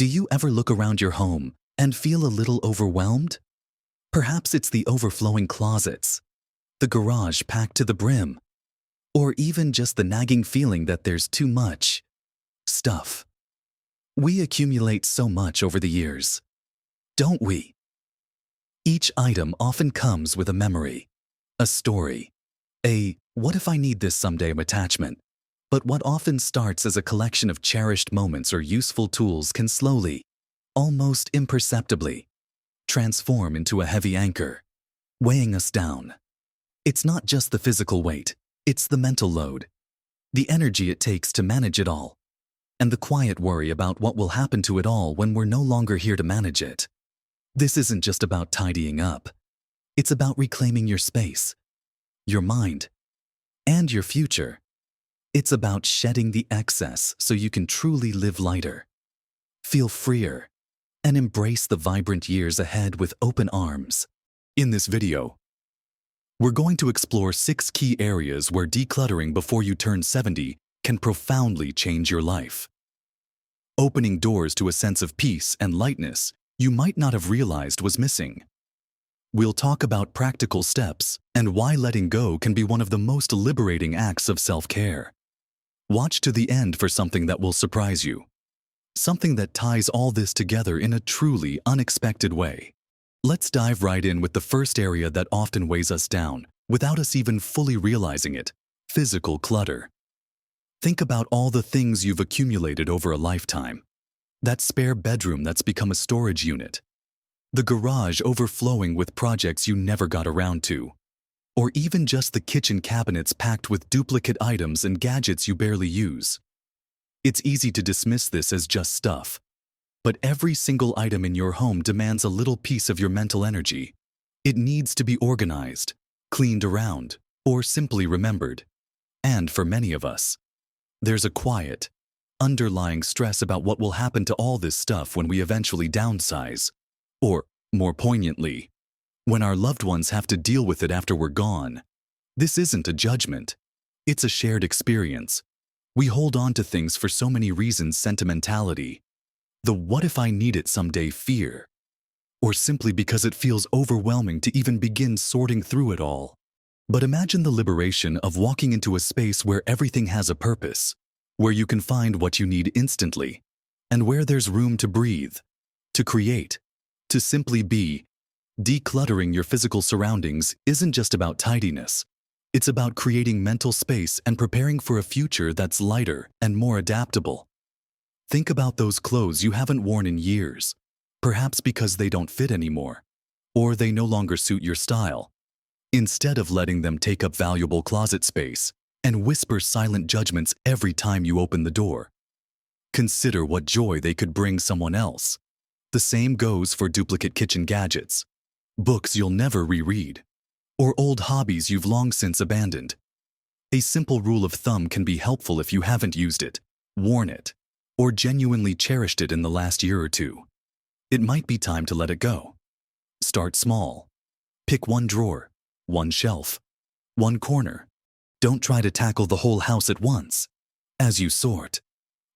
Do you ever look around your home and feel a little overwhelmed? Perhaps it's the overflowing closets, the garage packed to the brim, or even just the nagging feeling that there's too much stuff. We accumulate so much over the years, don't we? Each item often comes with a memory, a story, a "what if I need this someday" attachment. But what often starts as a collection of cherished moments or useful tools can slowly, almost imperceptibly, transform into a heavy anchor, weighing us down. It's not just the physical weight, it's the mental load, the energy it takes to manage it all, and the quiet worry about what will happen to it all when we're no longer here to manage it. This isn't just about tidying up. It's about reclaiming your space, your mind, and your future. It's about shedding the excess so you can truly live lighter, feel freer, and embrace the vibrant years ahead with open arms. In this video, we're going to explore 6 key areas where decluttering before you turn 70 can profoundly change your life, opening doors to a sense of peace and lightness you might not have realized was missing. We'll talk about practical steps and why letting go can be one of the most liberating acts of self-care. Watch to the end for something that will surprise you, something that ties all this together in a truly unexpected way. Let's dive right in with the first area that often weighs us down, without us even fully realizing it: physical clutter. Think about all the things you've accumulated over a lifetime. That spare bedroom that's become a storage unit. The garage overflowing with projects you never got around to. Or even just the kitchen cabinets packed with duplicate items and gadgets you barely use. It's easy to dismiss this as just stuff, but every single item in your home demands a little piece of your mental energy. It needs to be organized, cleaned around, or simply remembered. And for many of us, there's a quiet, underlying stress about what will happen to all this stuff when we eventually downsize. Or, more poignantly, when our loved ones have to deal with it after we're gone. This isn't a judgment. It's a shared experience. We hold on to things for so many reasons: sentimentality, the "what if I need it someday" fear, or simply because it feels overwhelming to even begin sorting through it all. But imagine the liberation of walking into a space where everything has a purpose, where you can find what you need instantly, and where there's room to breathe, to create, to simply be. Decluttering your physical surroundings isn't just about tidiness. It's about creating mental space and preparing for a future that's lighter and more adaptable. Think about those clothes you haven't worn in years, perhaps because they don't fit anymore, or they no longer suit your style. Instead of letting them take up valuable closet space and whisper silent judgments every time you open the door, consider what joy they could bring someone else. The same goes for duplicate kitchen gadgets, books you'll never reread, or old hobbies you've long since abandoned. A simple rule of thumb can be helpful if you haven't used it, worn it, or genuinely cherished it in the last year or two. It might be time to let it go. Start small. Pick one drawer, one shelf, one corner. Don't try to tackle the whole house at once. As you sort,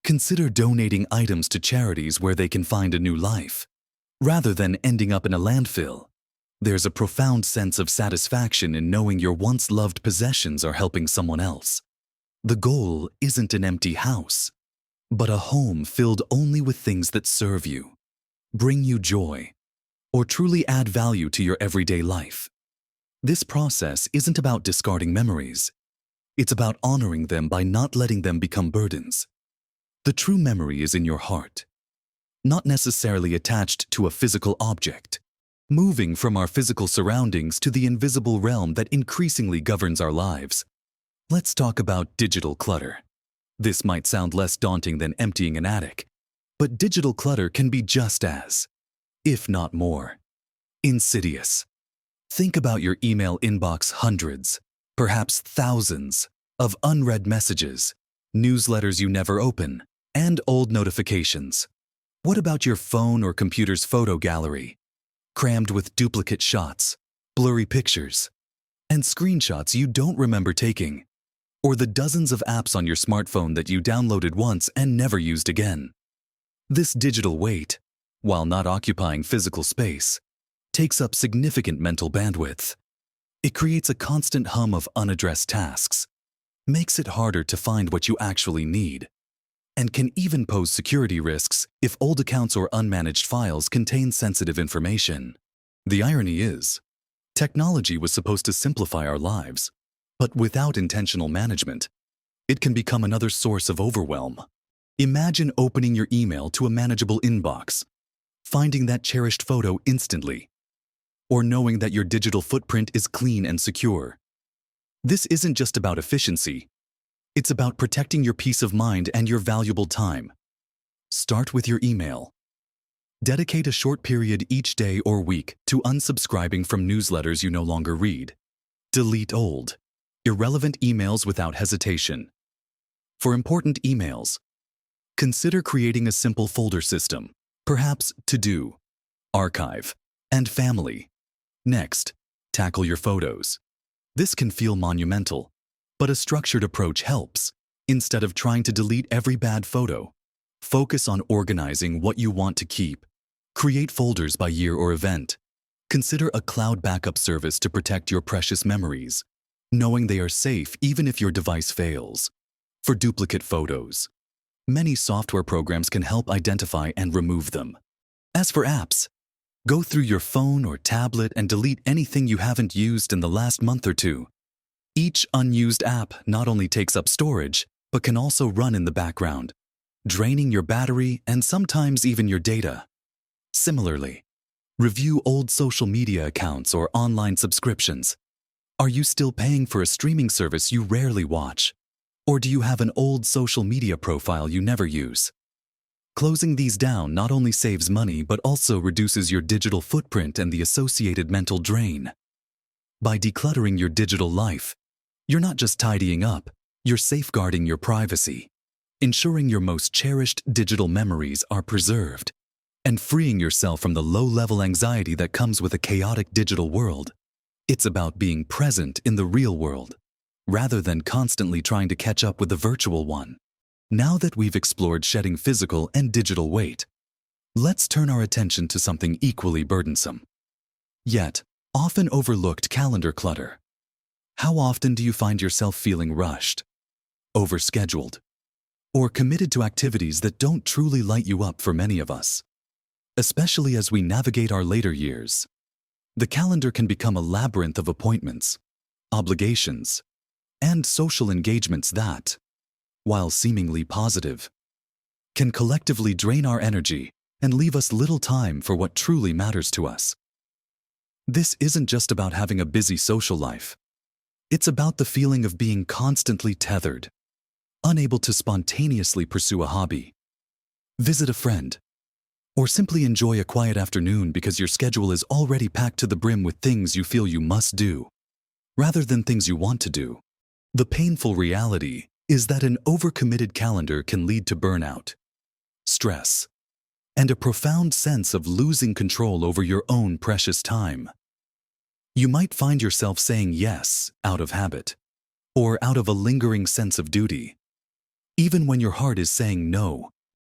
consider donating items to charities where they can find a new life, rather than ending up in a landfill. There's a profound sense of satisfaction in knowing your once loved possessions are helping someone else. The goal isn't an empty house, but a home filled only with things that serve you, bring you joy, or truly add value to your everyday life. This process isn't about discarding memories. It's about honoring them by not letting them become burdens. The true memory is in your heart, not necessarily attached to a physical object. Moving from our physical surroundings to the invisible realm that increasingly governs our lives. Let's talk about digital clutter. This might sound less daunting than emptying an attic, but digital clutter can be just as, if not more, insidious. Think about your email inbox: hundreds, perhaps thousands, of unread messages, newsletters you never open, and old notifications. What about your phone or computer's photo gallery? Crammed with duplicate shots, blurry pictures, and screenshots you don't remember taking, or the dozens of apps on your smartphone that you downloaded once and never used again. This digital weight, while not occupying physical space, takes up significant mental bandwidth. It creates a constant hum of unaddressed tasks, makes it harder to find what you actually need, and can even pose security risks if old accounts or unmanaged files contain sensitive information. The irony is, technology was supposed to simplify our lives, but without intentional management, it can become another source of overwhelm. Imagine opening your email to a manageable inbox, finding that cherished photo instantly, or knowing that your digital footprint is clean and secure. This isn't just about efficiency. It's about protecting your peace of mind and your valuable time. Start with your email. Dedicate a short period each day or week to unsubscribing from newsletters you no longer read. Delete old, irrelevant emails without hesitation. For important emails, consider creating a simple folder system, perhaps To-Do, Archive, and Family. Next, tackle your photos. This can feel monumental, but a structured approach helps. Instead of trying to delete every bad photo, focus on organizing what you want to keep. Create folders by year or event. Consider a cloud backup service to protect your precious memories, knowing they are safe even if your device fails. For duplicate photos, many software programs can help identify and remove them. As for apps, go through your phone or tablet and delete anything you haven't used in the last month or two. Each unused app not only takes up storage, but can also run in the background, draining your battery and sometimes even your data. Similarly, review old social media accounts or online subscriptions. Are you still paying for a streaming service you rarely watch? Or do you have an old social media profile you never use? Closing these down not only saves money but also reduces your digital footprint and the associated mental drain. By decluttering your digital life, you're not just tidying up, you're safeguarding your privacy, ensuring your most cherished digital memories are preserved, and freeing yourself from the low-level anxiety that comes with a chaotic digital world. It's about being present in the real world, rather than constantly trying to catch up with the virtual one. Now that we've explored shedding physical and digital weight, let's turn our attention to something equally burdensome, yet often overlooked: calendar clutter. How often do you find yourself feeling rushed, overscheduled, or committed to activities that don't truly light you up? For many of us, especially as we navigate our later years, the calendar can become a labyrinth of appointments, obligations, and social engagements that, while seemingly positive, can collectively drain our energy and leave us little time for what truly matters to us. This isn't just about having a busy social life. It's about the feeling of being constantly tethered, unable to spontaneously pursue a hobby, visit a friend, or simply enjoy a quiet afternoon because your schedule is already packed to the brim with things you feel you must do, rather than things you want to do. The painful reality is that an overcommitted calendar can lead to burnout, stress, and a profound sense of losing control over your own precious time. You might find yourself saying yes out of habit, or out of a lingering sense of duty, even when your heart is saying no.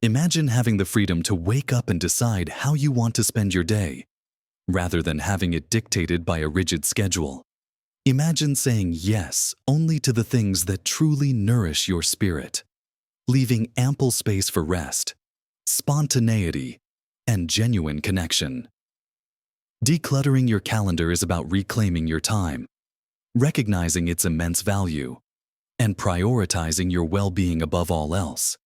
Imagine having the freedom to wake up and decide how you want to spend your day, rather than having it dictated by a rigid schedule. Imagine saying yes only to the things that truly nourish your spirit, leaving ample space for rest, spontaneity, and genuine connection. Decluttering your calendar is about reclaiming your time, recognizing its immense value, and prioritizing your well-being above all else.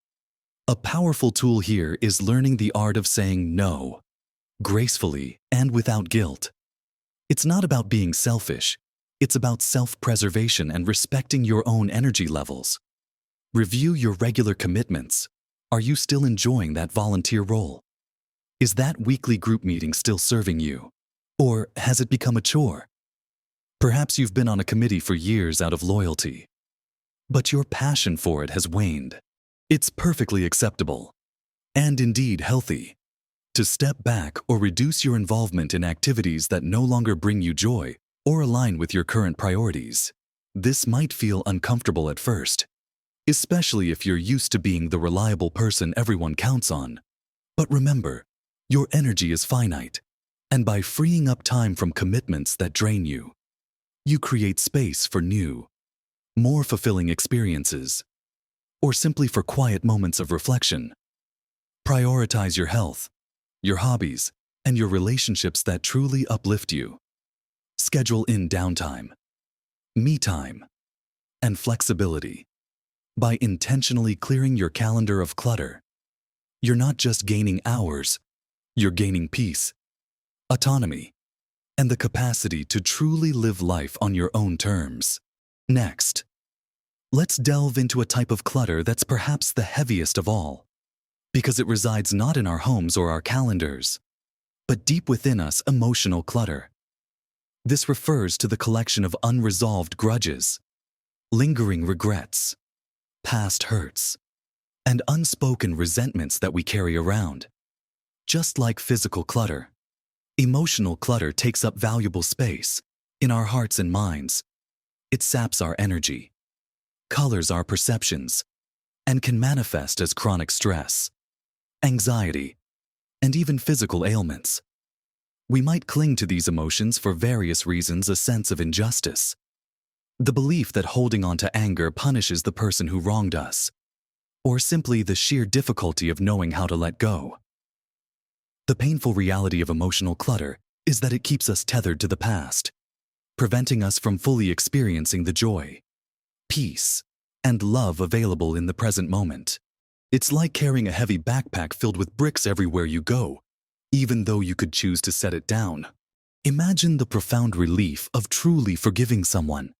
A powerful tool here is learning the art of saying no, gracefully and without guilt. It's not about being selfish. It's about self-preservation and respecting your own energy levels. Review your regular commitments. Are you still enjoying that volunteer role? Is that weekly group meeting still serving you? Or has it become a chore? Perhaps you've been on a committee for years out of loyalty, but your passion for it has waned. It's perfectly acceptable, and indeed healthy, to step back or reduce your involvement in activities that no longer bring you joy or align with your current priorities. This might feel uncomfortable at first, especially if you're used to being the reliable person everyone counts on. But remember, your energy is finite, and by freeing up time from commitments that drain you, you create space for new, more fulfilling experiences, or simply for quiet moments of reflection. Prioritize your health, your hobbies, and your relationships that truly uplift you. Schedule in downtime, me time, and flexibility. By intentionally clearing your calendar of clutter, you're not just gaining hours, you're gaining peace, autonomy, and the capacity to truly live life on your own terms. Next, let's delve into a type of clutter that's perhaps the heaviest of all, because it resides not in our homes or our calendars, but deep within us: emotional clutter. This refers to the collection of unresolved grudges, lingering regrets, past hurts, and unspoken resentments that we carry around. Just like physical clutter, emotional clutter takes up valuable space in our hearts and minds. It saps our energy, colors our perceptions, and can manifest as chronic stress, anxiety, and even physical ailments. We might cling to these emotions for various reasons: a sense of injustice, the belief that holding on to anger punishes the person who wronged us, or simply the sheer difficulty of knowing how to let go. The painful reality of emotional clutter is that it keeps us tethered to the past, preventing us from fully experiencing the joy, peace, and love available in the present moment. It's like carrying a heavy backpack filled with bricks everywhere you go, even though you could choose to set it down. Imagine the profound relief of truly forgiving someone,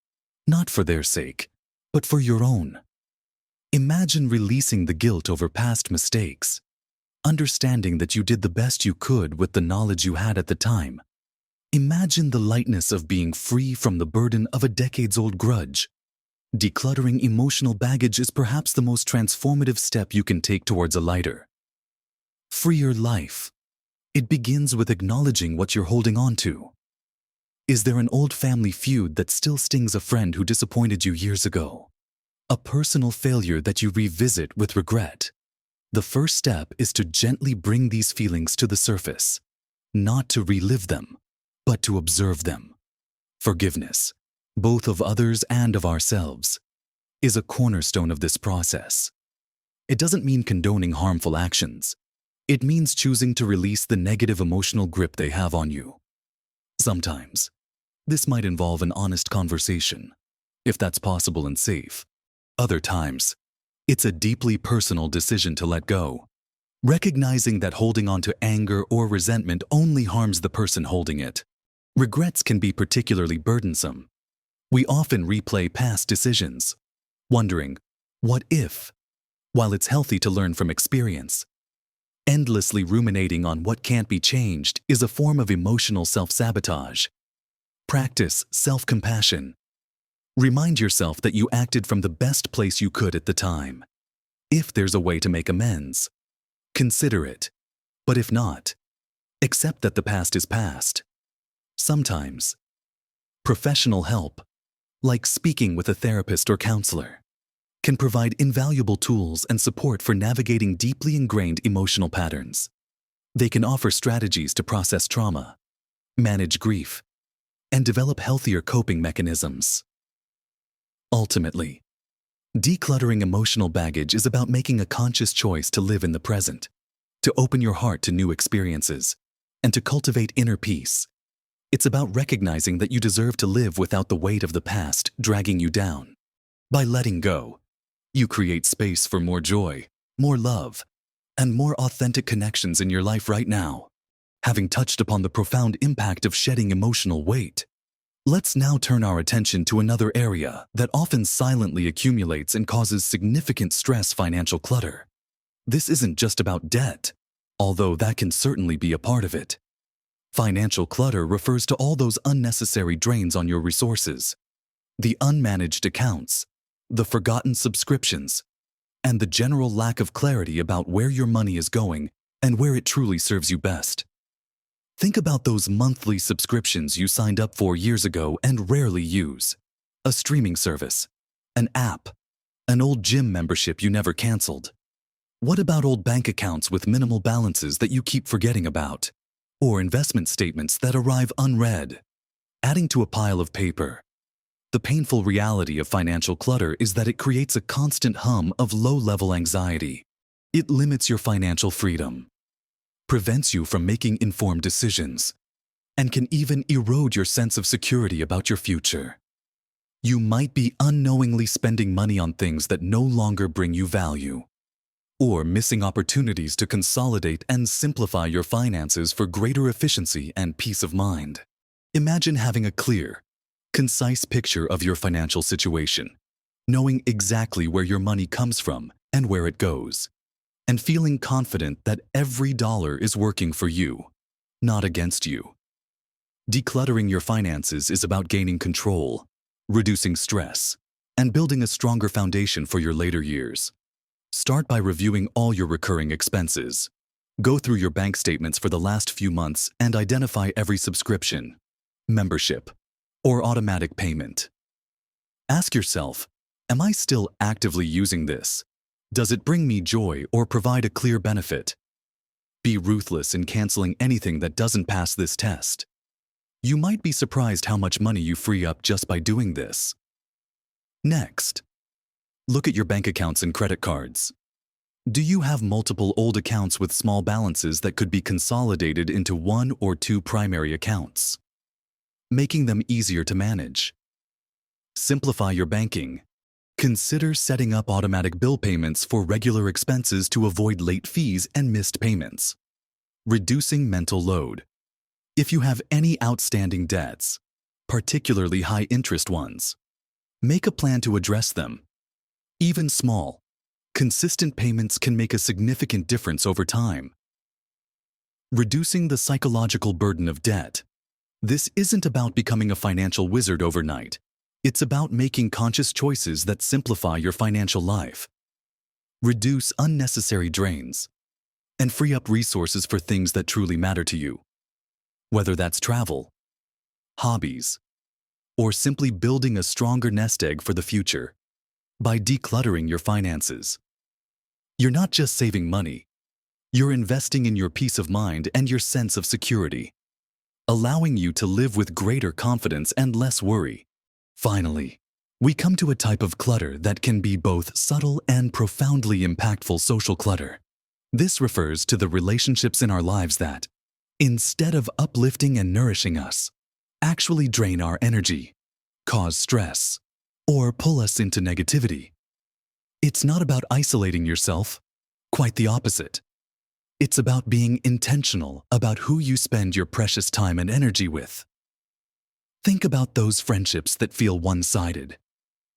not for their sake, but for your own. Imagine releasing the guilt over past mistakes, understanding that you did the best you could with the knowledge you had at the time. Imagine the lightness of being free from the burden of a decades-old grudge. Decluttering emotional baggage is perhaps the most transformative step you can take towards a lighter, freer life. It begins with acknowledging what you're holding on to. Is there an old family feud that still stings, a friend who disappointed you years ago, a personal failure that you revisit with regret? The first step is to gently bring these feelings to the surface, not to relive them, but to observe them. Forgiveness, both of others and of ourselves, is a cornerstone of this process. It doesn't mean condoning harmful actions. It means choosing to release the negative emotional grip they have on you. Sometimes, this might involve an honest conversation, if that's possible and safe. Other times, it's a deeply personal decision to let go, recognizing that holding on to anger or resentment only harms the person holding it. Regrets can be particularly burdensome. We often replay past decisions, wondering, what if? While it's healthy to learn from experience, endlessly ruminating on what can't be changed is a form of emotional self-sabotage. Practice self-compassion. Remind yourself that you acted from the best place you could at the time. If there's a way to make amends, consider it. But if not, accept that the past is past. Sometimes, professional help, like speaking with a therapist or counselor, can provide invaluable tools and support for navigating deeply ingrained emotional patterns. They can offer strategies to process trauma, manage grief, and develop healthier coping mechanisms. Ultimately, decluttering emotional baggage is about making a conscious choice to live in the present, to open your heart to new experiences, and to cultivate inner peace. It's about recognizing that you deserve to live without the weight of the past dragging you down. By letting go, you create space for more joy, more love, and more authentic connections in your life right now. Having touched upon the profound impact of shedding emotional weight, let's now turn our attention to another area that often silently accumulates and causes significant stress: financial clutter. This isn't just about debt, although that can certainly be a part of it. Financial clutter refers to all those unnecessary drains on your resources, the unmanaged accounts, the forgotten subscriptions, and the general lack of clarity about where your money is going and where it truly serves you best. Think about those monthly subscriptions you signed up for years ago and rarely use. A streaming service, an app, an old gym membership you never canceled. What about old bank accounts with minimal balances that you keep forgetting about? Or investment statements that arrive unread, adding to a pile of paper? The painful reality of financial clutter is that it creates a constant hum of low-level anxiety. It limits your financial freedom, prevents you from making informed decisions, and can even erode your sense of security about your future. You might be unknowingly spending money on things that no longer bring you value, or missing opportunities to consolidate and simplify your finances for greater efficiency and peace of mind. Imagine having a clear, concise picture of your financial situation, knowing exactly where your money comes from and where it goes, and feeling confident that every dollar is working for you, not against you. Decluttering your finances is about gaining control, reducing stress, and building a stronger foundation for your later years. Start by reviewing all your recurring expenses. Go through your bank statements for the last few months and identify every subscription, membership, or automatic payment. Ask yourself, am I still actively using this? Does it bring me joy or provide a clear benefit? Be ruthless in canceling anything that doesn't pass this test. You might be surprised how much money you free up just by doing this. Next, look at your bank accounts and credit cards. Do you have multiple old accounts with small balances that could be consolidated into one or two primary accounts, making them easier to manage? Simplify your banking. Consider setting up automatic bill payments for regular expenses to avoid late fees and missed payments. Reducing mental load. If you have any outstanding debts, particularly high-interest ones, make a plan to address them. Even small, consistent payments can make a significant difference over time. Reducing the psychological burden of debt. This isn't about becoming a financial wizard overnight. It's about making conscious choices that simplify your financial life. Reduce unnecessary drains and free up resources for things that truly matter to you. Whether that's travel, hobbies, or simply building a stronger nest egg for the future. By decluttering your finances, you're not just saving money, you're investing in your peace of mind and your sense of security, allowing you to live with greater confidence and less worry. Finally, we come to a type of clutter that can be both subtle and profoundly impactful: social clutter. This refers to the relationships in our lives that, instead of uplifting and nourishing us, actually drain our energy, cause stress, or pull us into negativity. It's not about isolating yourself, quite the opposite. It's about being intentional about who you spend your precious time and energy with. Think about those friendships that feel one-sided,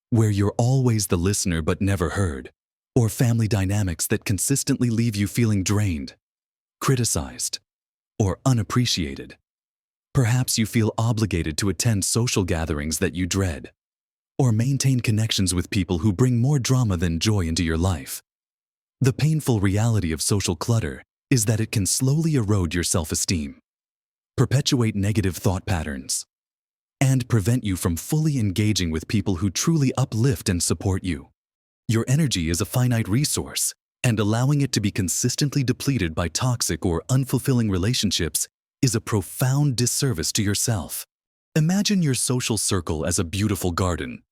where you're always the listener but never heard, or family dynamics that consistently leave you feeling drained, criticized, or unappreciated. Perhaps you feel obligated to attend social gatherings that you dread, or maintain connections with people who bring more drama than joy into your life. The painful reality of social clutter is that it can slowly erode your self-esteem, perpetuate negative thought patterns, and prevent you from fully engaging with people who truly uplift and support you. Your energy is a finite resource, and allowing it to be consistently depleted by toxic or unfulfilling relationships is a profound disservice to yourself. Imagine your social circle as a beautiful garden.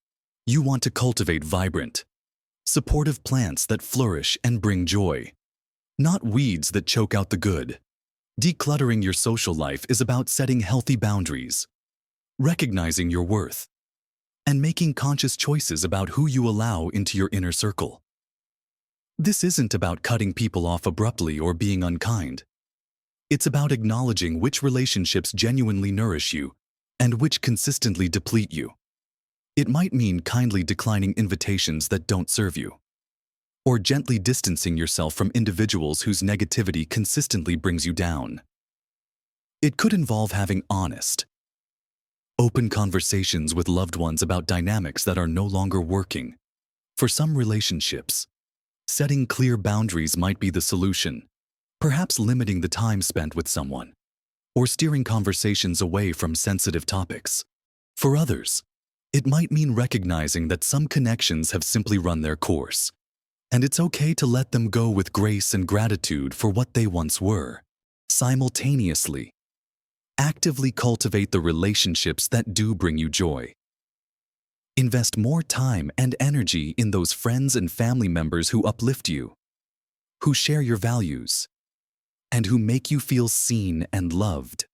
You want to cultivate vibrant, supportive plants that flourish and bring joy, not weeds that choke out the good. Decluttering your social life is about setting healthy boundaries, recognizing your worth, and making conscious choices about who you allow into your inner circle. This isn't about cutting people off abruptly or being unkind. It's about acknowledging which relationships genuinely nourish you and which consistently deplete you. It might mean kindly declining invitations that don't serve you, or gently distancing yourself from individuals whose negativity consistently brings you down. It could involve having honest, open conversations with loved ones about dynamics that are no longer working. For some relationships, setting clear boundaries might be the solution, perhaps limiting the time spent with someone, or steering conversations away from sensitive topics. For others, it might mean recognizing that some connections have simply run their course, And it's okay to let them go with grace and gratitude for what they once were. Simultaneously, actively cultivate the relationships that do bring you joy. Invest more time and energy in those friends and family members who uplift you, who share your values, and who make you feel seen and loved.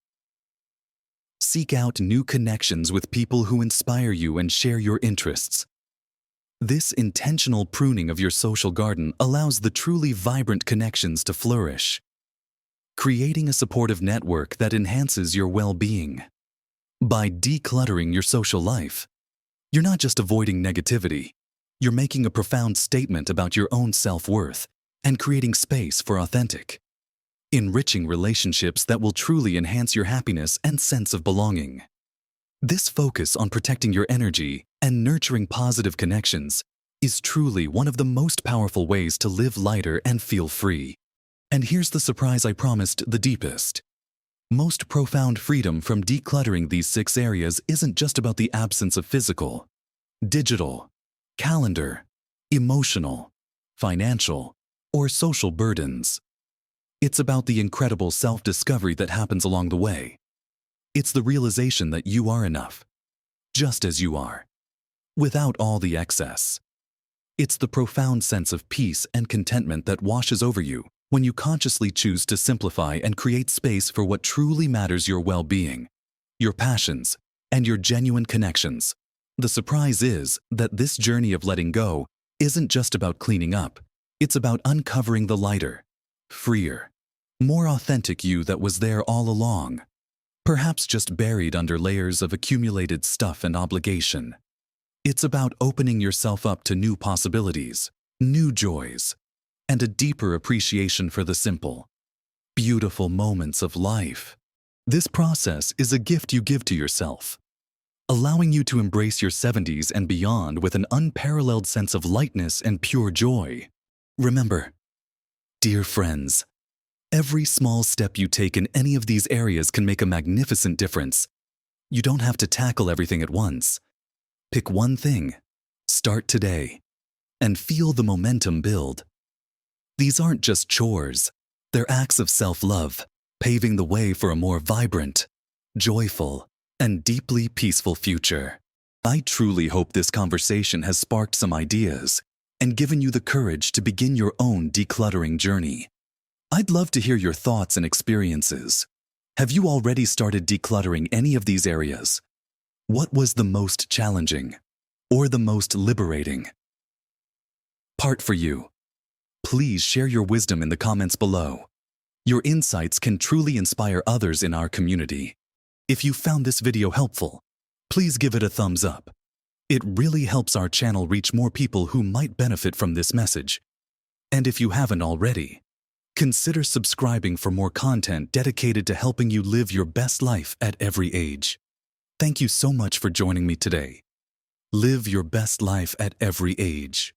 Seek out new connections with people who inspire you and share your interests. This intentional pruning of your social garden allows the truly vibrant connections to flourish, creating a supportive network that enhances your well-being. By decluttering your social life, you're not just avoiding negativity, you're making a profound statement about your own self-worth and creating space for authentic, enriching relationships that will truly enhance your happiness and sense of belonging. This focus on protecting your energy and nurturing positive connections is truly one of the most powerful ways to live lighter and feel free. And here's the surprise I promised: the deepest, most profound freedom from decluttering these 6 areas isn't just about the absence of physical, digital, calendar, emotional, financial, or social burdens. It's about the incredible self-discovery that happens along the way. It's the realization that you are enough, just as you are, without all the excess. It's the profound sense of peace and contentment that washes over you when you consciously choose to simplify and create space for what truly matters: your well-being, your passions, and your genuine connections. The surprise is that this journey of letting go isn't just about cleaning up. It's about uncovering the lighter, freer, more authentic you that was there all along, perhaps just buried under layers of accumulated stuff and obligation. It's about opening yourself up to new possibilities, new joys, and a deeper appreciation for the simple, beautiful moments of life. This process is a gift you give to yourself, allowing you to embrace your 70s and beyond with an unparalleled sense of lightness and pure joy. Remember, dear friends, every small step you take in any of these areas can make a magnificent difference. You don't have to tackle everything at once. Pick one thing, start today, and feel the momentum build. These aren't just chores, they're acts of self-love, paving the way for a more vibrant, joyful, and deeply peaceful future. I truly hope this conversation has sparked some ideas and given you the courage to begin your own decluttering journey. I'd love to hear your thoughts and experiences. Have you already started decluttering any of these areas? What was the most challenging or the most liberating part for you? Please share your wisdom in the comments below. Your insights can truly inspire others in our community. If you found this video helpful, please give it a thumbs up. It really helps our channel reach more people who might benefit from this message. And if you haven't already, consider subscribing for more content dedicated to helping you live your best life at every age. Thank you so much for joining me today. Live your best life at every age.